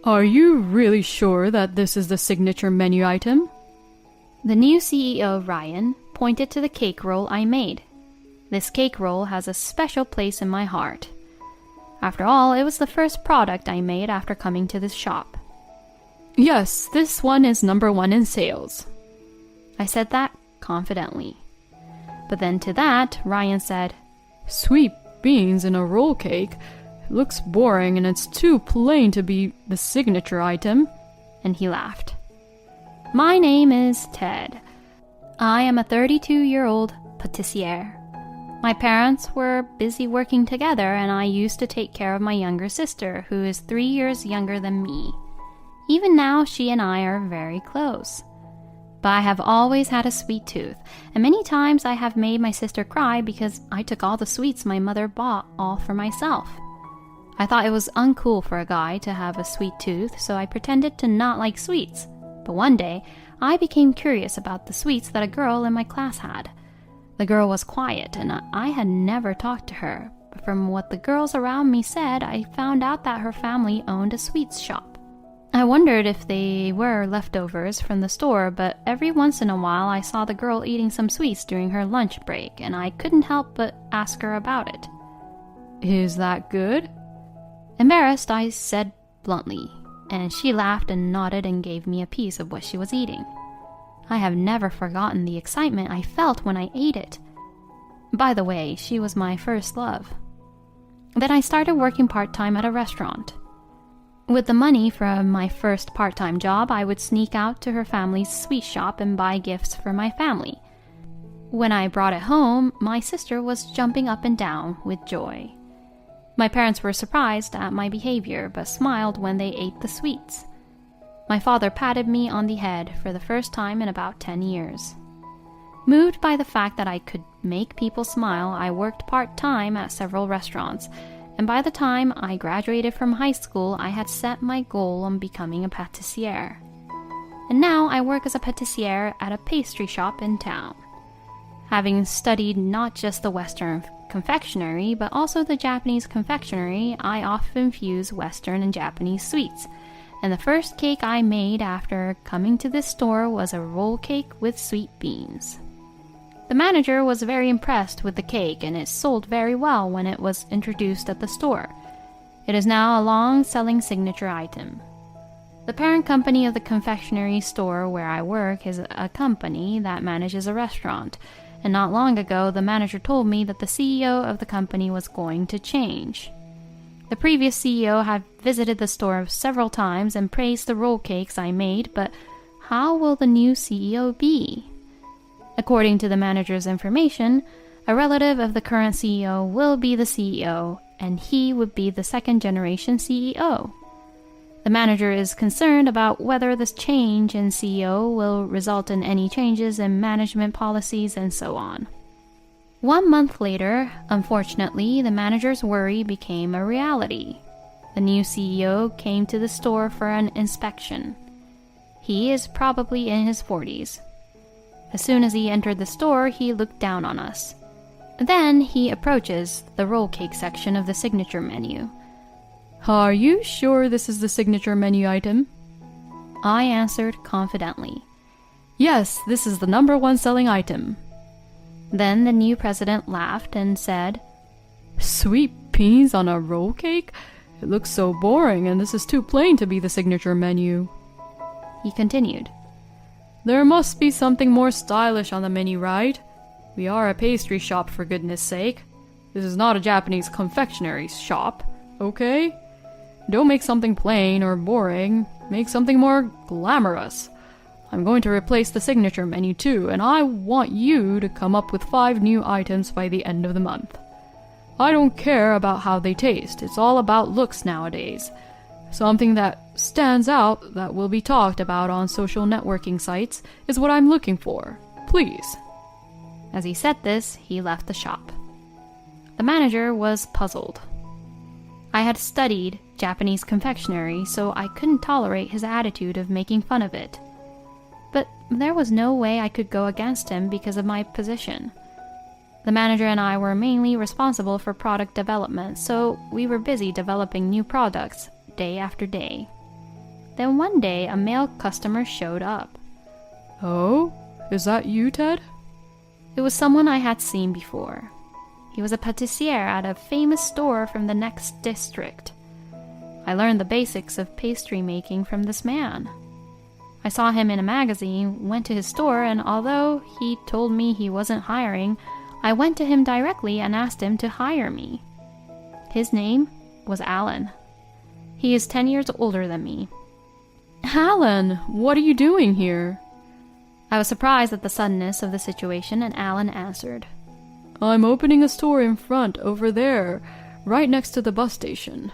Are you really sure that this is the signature menu item? The new CEO, Ryan, pointed to the cake roll I made. This cake roll has a special place in my heart. After all, it was the first product I made after coming to this shop. Yes, this one is number 1 in sales. I said that confidently. But then to that, Ryan said, Sweet beans in a roll cake? It looks boring and it's too plain to be the signature item. And he laughed. My name is Ted. I am a 32-year-old pâtissier. My parents were busy working together and I used to take care of my younger sister, who is 3 years younger than me. Even now, she and I are very close. But I have always had a sweet tooth, and many times I have made my sister cry because I took all the sweets my mother bought all for myself. I thought it was uncool for a guy to have a sweet tooth, so I pretended to not like sweets. But one day, I became curious about the sweets that a girl in my class had. The girl was quiet, and I had never talked to her. But from what the girls around me said, I found out that her family owned a sweets shop. I wondered if they were leftovers from the store, but every once in a while I saw the girl eating some sweets during her lunch break, and I couldn't help but ask her about it. Is that good? Embarrassed, I said bluntly, and she laughed and nodded and gave me a piece of what she was eating. I have never forgotten the excitement I felt when I ate it. By the way, she was my first love. Then I started working part-time at a restaurant. With the money from my first part-time job, I would sneak out to her family's sweet shop and buy gifts for my family. When I brought it home, my sister was jumping up and down with joy. My parents were surprised at my behavior, but smiled when they ate the sweets. My father patted me on the head for the first time in about 10 years. Moved by the fact that I could make people smile, I worked part-time at several restaurants, and by the time I graduated from high school, I had set my goal on becoming a pâtissier. And now I work as a pâtissier at a pastry shop in town. Having studied not just the Western confectionery, but also the Japanese confectionery, I often fuse Western and Japanese sweets. And the first cake I made after coming to this store was a roll cake with sweet beans. The manager was very impressed with the cake, and it sold very well when it was introduced at the store. It is now a long-selling signature item. The parent company of the confectionery store where I work is a company that manages a restaurant, and not long ago the manager told me that the CEO of the company was going to change. The previous CEO had visited the store several times and praised the roll cakes I made, but how will the new CEO be? According to the manager's information, a relative of the current CEO will be the CEO, and he would be the second-generation CEO. The manager is concerned about whether this change in CEO will result in any changes in management policies and so on. 1 month later, unfortunately, the manager's worry became a reality. The new CEO came to the store for an inspection. He is probably in his 40s. As soon as he entered the store, he looked down on us. Then he approaches the roll cake section of the signature menu. Are you sure this is the signature menu item? I answered confidently. Yes, this is the number 1 selling item. Then the new president laughed and said, Sweet beans on a roll cake? It looks so boring, and this is too plain to be the signature menu. He continued, There must be something more stylish on the menu, right? We are a pastry shop, for goodness sake. This is not a Japanese confectionery shop, okay? Don't make something plain or boring. Make something more glamorous. I'm going to replace the signature menu too, and I want you to come up with 5 new items by the end of the month. I don't care about how they taste. It's all about looks nowadays. Something that stands out that will be talked about on social networking sites is what I'm looking for. Please. As he said this, he left the shop. The manager was puzzled. I had studied Japanese confectionery, so I couldn't tolerate his attitude of making fun of it. But there was no way I could go against him because of my position. The manager and I were mainly responsible for product development, so we were busy developing new products day after day. Then one day, a male customer showed up. Oh? Is that you, Ted? It was someone I had seen before. He was a pâtissier at a famous store from the next district. I learned the basics of pastry making from this man. I saw him in a magazine, went to his store, and although he told me he wasn't hiring, I went to him directly and asked him to hire me. His name was Alan. He is 10 years older than me. Alan, what are you doing here? I was surprised at the suddenness of the situation, and Alan answered. I'm opening a store in front over there, right next to the bus station.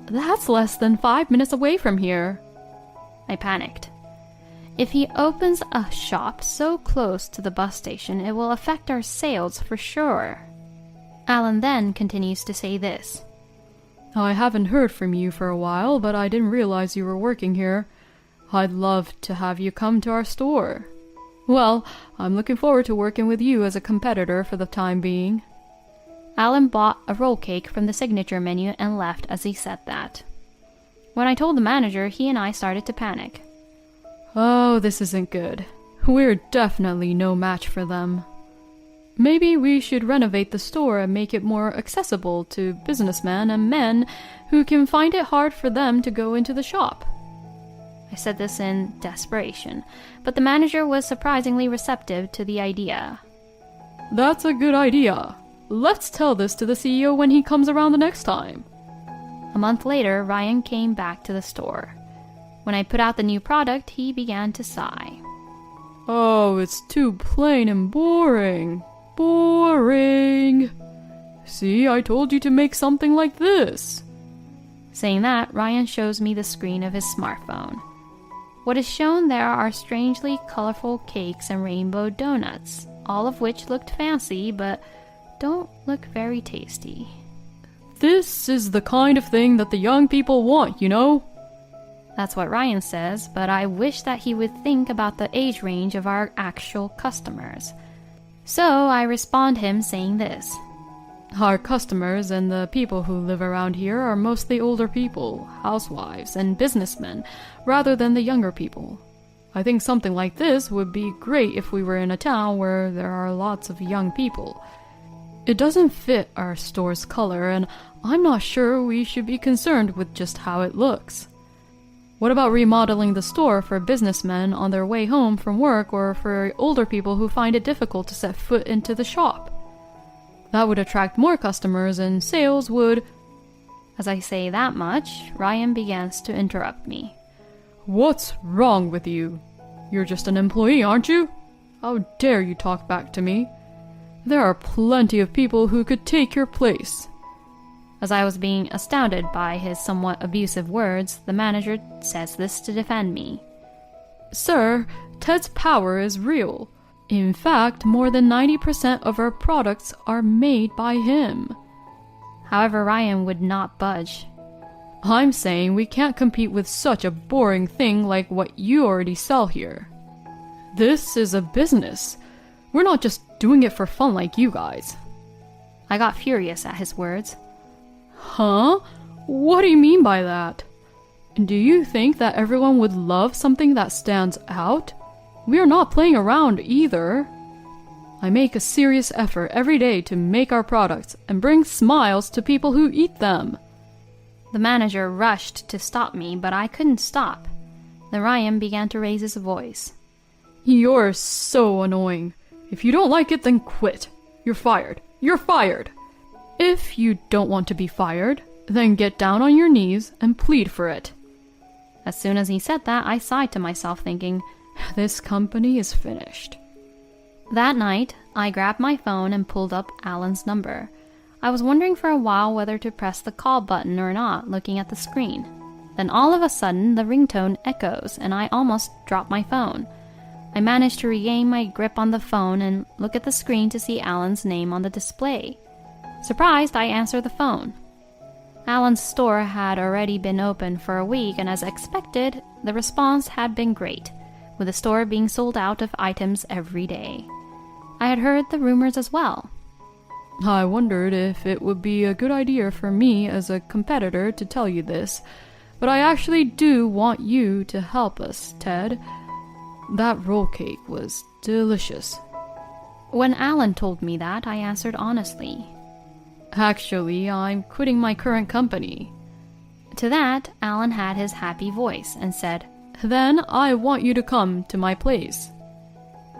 That's less than 5 minutes away from here. I panicked. If he opens a shop so close to the bus station, it will affect our sales for sure. Alan then continues to say this. I haven't heard from you for a while, but I didn't realize you were working here. I'd love to have you come to our store. Well, I'm looking forward to working with you as a competitor for the time being. Alan bought a roll cake from the signature menu and left as he said that. When I told the manager, he and I started to panic. Oh, this isn't good. We're definitely no match for them. Maybe we should renovate the store and make it more accessible to businessmen and men who can find it hard for them to go into the shop. I said this in desperation, but the manager was surprisingly receptive to the idea. That's a good idea. Let's tell this to the CEO when he comes around the next time. A month later, Ryan came back to the store. When I put out the new product, he began to sigh. Oh, it's too plain and boring. Boring. See, I told you to make something like this. Saying that, Ryan shows me the screen of his smartphone. What is shown there are strangely colorful cakes and rainbow donuts, all of which looked fancy but don't look very tasty. This is the kind of thing that the young people want, you know? That's what Ryan says, but I wish that he would think about the age range of our actual customers. So I respond him saying this. Our customers and the people who live around here are mostly older people, housewives, and businessmen, rather than the younger people. I think something like this would be great if we were in a town where there are lots of young people. It doesn't fit our store's color, and I'm not sure we should be concerned with just how it looks. What about remodeling the store for businessmen on their way home from work or for older people who find it difficult to set foot into the shop? That would attract more customers and sales would... As I say that much, Ryan begins to interrupt me. What's wrong with you? You're just an employee, aren't you? How dare you talk back to me? There are plenty of people who could take your place. As I was being astounded by his somewhat abusive words, the manager says this to defend me. Sir, Ted's power is real. In fact, more than 90% of our products are made by him. However, Ryan would not budge. I'm saying we can't compete with such a boring thing like what you already sell here. This is a business. We're not just doing it for fun like you guys. I got furious at his words. Huh? What do you mean by that? Do you think that everyone would love something that stands out? We are not playing around either. I make a serious effort every day to make our products and bring smiles to people who eat them. The manager rushed to stop me, but I couldn't stop. Then Ryan began to raise his voice. You're so annoying. If you don't like it, then quit. You're fired. You're fired. If you don't want to be fired, then get down on your knees and plead for it. As soon as he said that, I sighed to myself, thinking, this company is finished. That night, I grabbed my phone and pulled up Alan's number. I was wondering for a while whether to press the call button or not, looking at the screen. Then all of a sudden, the ringtone echoes, and I almost dropped my phone. I managed to regain my grip on the phone and look at the screen to see Alan's name on the display. Surprised, I answered the phone. Alan's store had already been open for a week, and as expected, the response had been great, with the store being sold out of items every day. I had heard the rumors as well. I wondered if it would be a good idea for me as a competitor to tell you this, But I actually do want you to help us, Ted. That roll cake was delicious. When Alan told me that, I answered honestly. Actually, I'm quitting my current company. To that, Alan had his happy voice and said, Then I want you to come to my place.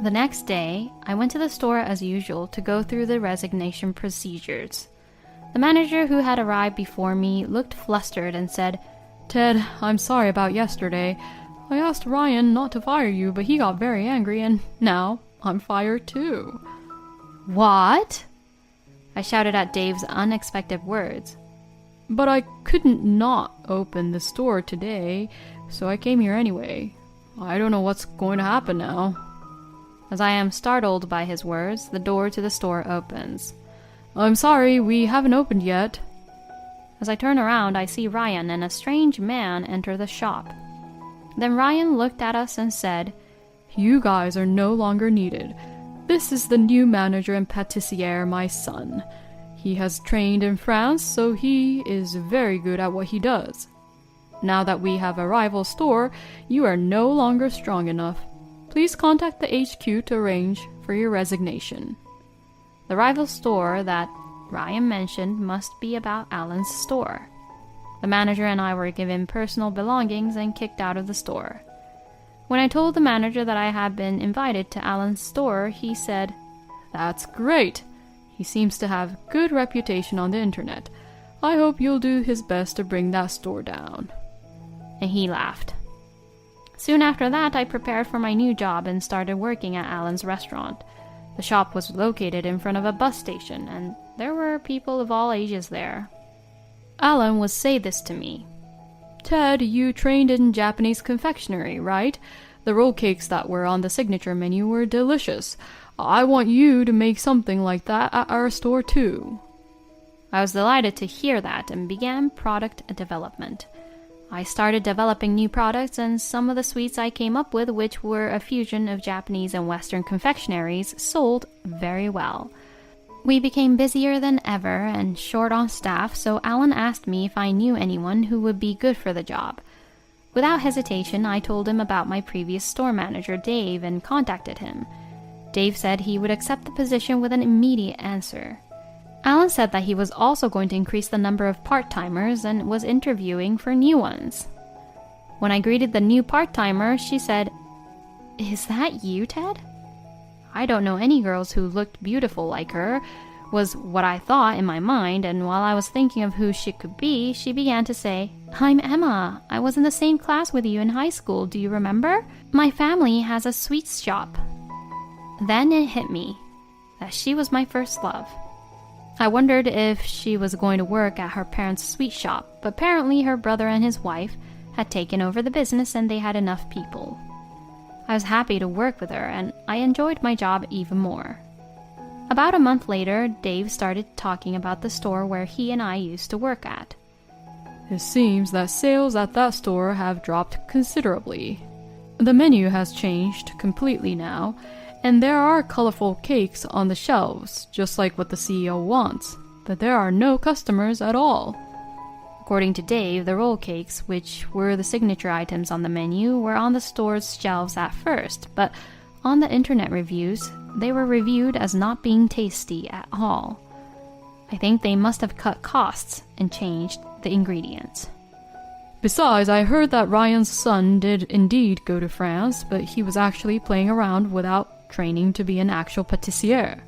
The next day, I went to the store as usual to go through the resignation procedures. The manager who had arrived before me looked flustered and said, Ted, I'm sorry about yesterday. I asked Ryan not to fire you, but he got very angry, and now I'm fired too. What? I shouted at Dave's unexpected words. But I couldn't not open the store today, so I came here anyway. I don't know what's going to happen now. As I am startled by his words, the door to the store opens. I'm sorry, we haven't opened yet. As I turn around, I see Ryan and a strange man enter the shop. Then Ryan looked at us and said, You guys are no longer needed. This is the new manager and pâtissier, my son. He has trained in France, so he is very good at what he does. Now that we have a rival store, you are no longer strong enough. Please contact the HQ to arrange for your resignation. The rival store that Ryan mentioned must be about Alan's store. The manager and I were given personal belongings and kicked out of the store. When I told the manager that I had been invited to Alan's store, he said, That's great. He seems to have good reputation on the internet. I hope you'll do his best to bring that store down. And he laughed. Soon after that, I prepared for my new job and started working at Alan's restaurant. The shop was located in front of a bus station, and there were people of all ages there. Alan would say this to me. Ted, you trained in Japanese confectionery, right? The roll cakes that were on the signature menu were delicious. I want you to make something like that at our store too. I was delighted to hear that and began product development. I started developing new products, and some of the sweets I came up with, which were a fusion of Japanese and Western confectionaries, sold very well. We became busier than ever and short on staff, so Alan asked me if I knew anyone who would be good for the job. Without hesitation, I told him about my previous store manager, Dave, and contacted him. Dave said he would accept the position with an immediate answer. Alan said that he was also going to increase the number of part-timers and was interviewing for new ones. When I greeted the new part-timer, she said, Is that you, Ted? I don't know any girls who looked beautiful like her, was what I thought in my mind, and while I was thinking of who she could be, she began to say, I'm Emma. I was in the same class with you in high school, do you remember? My family has a sweets shop. Then it hit me that she was my first love. I wondered if she was going to work at her parents' sweet shop, but apparently her brother and his wife had taken over the business and they had enough people. I was happy to work with her, and I enjoyed my job even more. About a month later, Dave started talking about the store where he and I used to work at. It seems that sales at that store have dropped considerably. The menu has changed completely now, and there are colorful cakes on the shelves, just like what the CEO wants, but there are no customers at all. According to Dave, the roll cakes, which were the signature items on the menu, were on the store's shelves at first, but on the internet reviews, they were reviewed as not being tasty at all. I think they must have cut costs and changed the ingredients. Besides, I heard that Ryan's son did indeed go to France, but he was actually playing around without training to be an actual pâtissier.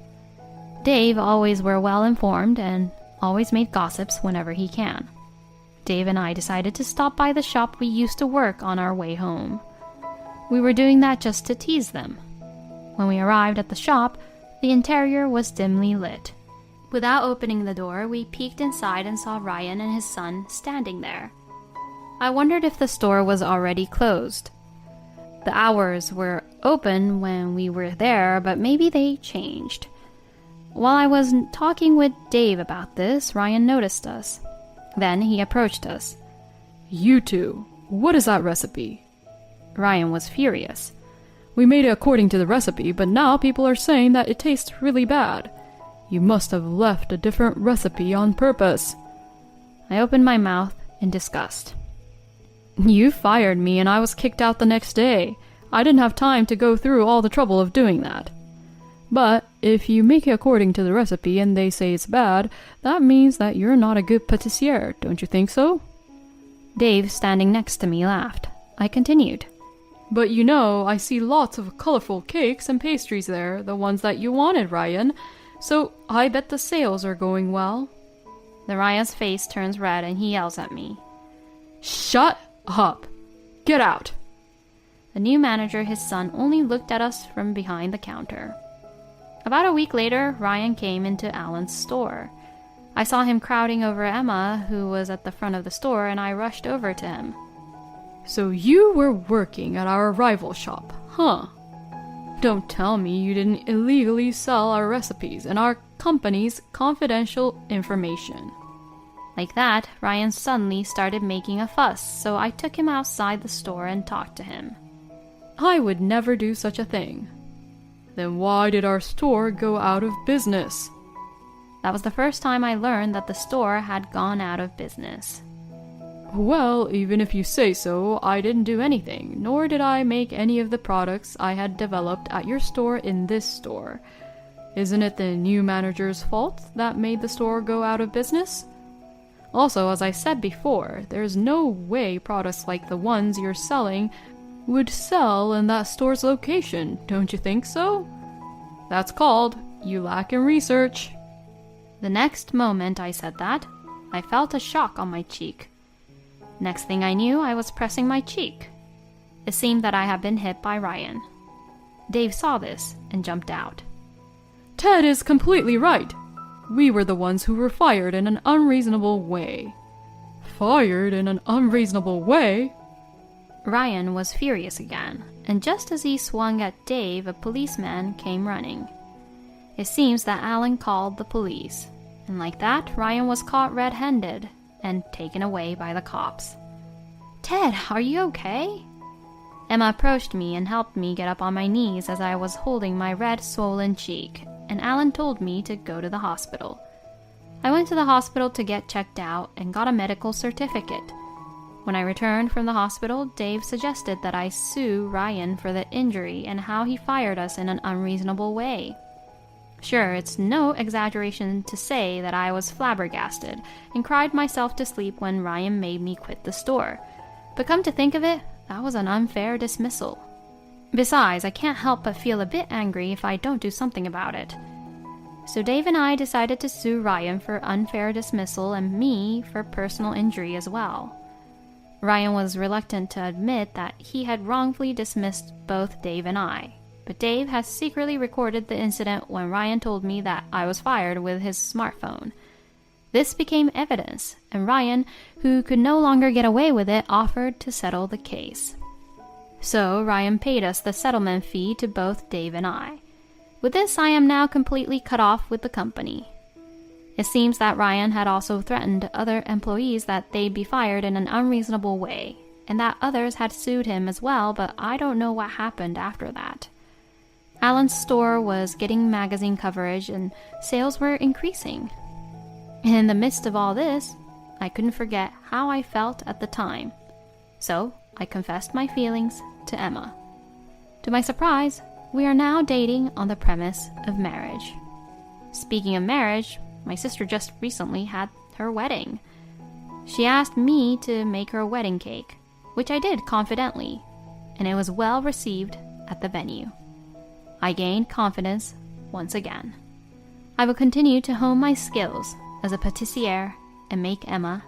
Dave always were well informed and always made gossips whenever he can. Dave and I decided to stop by the shop we used to work on our way home. We were doing that just to tease them. When we arrived at the shop, the interior was dimly lit. Without opening the door, we peeked inside and saw Ryan and his son standing there. I wondered if the store was already closed. The hours were open when we were there, but maybe they changed. While I was talking with Dave about this, Ryan noticed us. Then he approached us. You two, what is that recipe? Ryan was furious. We made it according to the recipe, but now people are saying that it tastes really bad. You must have left a different recipe on purpose. I opened my mouth in disgust. You fired me and I was kicked out the next day. I didn't have time to go through all the trouble of doing that. But if you make it according to the recipe and they say it's bad, that means that you're not a good pâtissier, don't you think so? Dave, standing next to me, laughed. I continued. But you know, I see lots of colorful cakes and pastries there, the ones that you wanted, Ryan. So I bet the sales are going well. Then Ryan's face turns red and he yells at me. Shut up! Get out! The new manager, his son, only looked at us from behind the counter. About a week later, Ryan came into Alan's store. I saw him crowding over Emma, who was at the front of the store, and I rushed over to him. So you were working at our rival shop, huh? Don't tell me you didn't illegally sell our recipes and our company's confidential information. Like that, Ryan suddenly started making a fuss, so I took him outside the store and talked to him. I would never do such a thing. Then why did our store go out of business? That was the first time I learned that the store had gone out of business. Well, even if you say so, I didn't do anything, nor did I make any of the products I had developed at your store in this store. Isn't it the new manager's fault that made the store go out of business? Also, as I said before, there's no way products like the ones you're selling would sell in that store's location, don't you think so? That's called you lack in research. The next moment I said that, I felt a shock on my cheek. Next thing I knew, I was pressing my cheek. It seemed that I had been hit by Ryan. Dave saw this and jumped out. Ted is completely right. We were the ones who were fired in an unreasonable way. Fired in an unreasonable way? Ryan was furious again, and just as he swung at Dave, a policeman came running. It seems that Alan called the police, and like that, Ryan was caught red-handed and taken away by the cops. Ted, are you okay? Emma approached me and helped me get up on my knees as I was holding my red, swollen cheek, and Alan told me to go to the hospital. I went to the hospital to get checked out and got a medical certificate. When I returned from the hospital, Dave suggested that I sue Ryan for the injury and how he fired us in an unreasonable way. Sure, it's no exaggeration to say that I was flabbergasted and cried myself to sleep when Ryan made me quit the store. But come to think of it, that was an unfair dismissal. Besides, I can't help but feel a bit angry if I don't do something about it. So Dave and I decided to sue Ryan for unfair dismissal and me for personal injury as well. Ryan was reluctant to admit that he had wrongfully dismissed both Dave and I, but Dave has secretly recorded the incident when Ryan told me that I was fired with his smartphone. This became evidence, and Ryan, who could no longer get away with it, offered to settle the case. So Ryan paid us the settlement fee to both Dave and I. With this, I am now completely cut off with the company. It seems that Ryan had also threatened other employees that they'd be fired in an unreasonable way, and that others had sued him as well, but I don't know what happened after that. Alan's store was getting magazine coverage and sales were increasing. And in the midst of all this, I couldn't forget how I felt at the time. So I confessed my feelings to Emma. To my surprise, we are now dating on the premise of marriage. Speaking of marriage, my sister just recently had her wedding. She asked me to make her a wedding cake, which I did confidently, and it was well received at the venue. I gained confidence once again. I will continue to hone my skills as a pâtissière and make Emma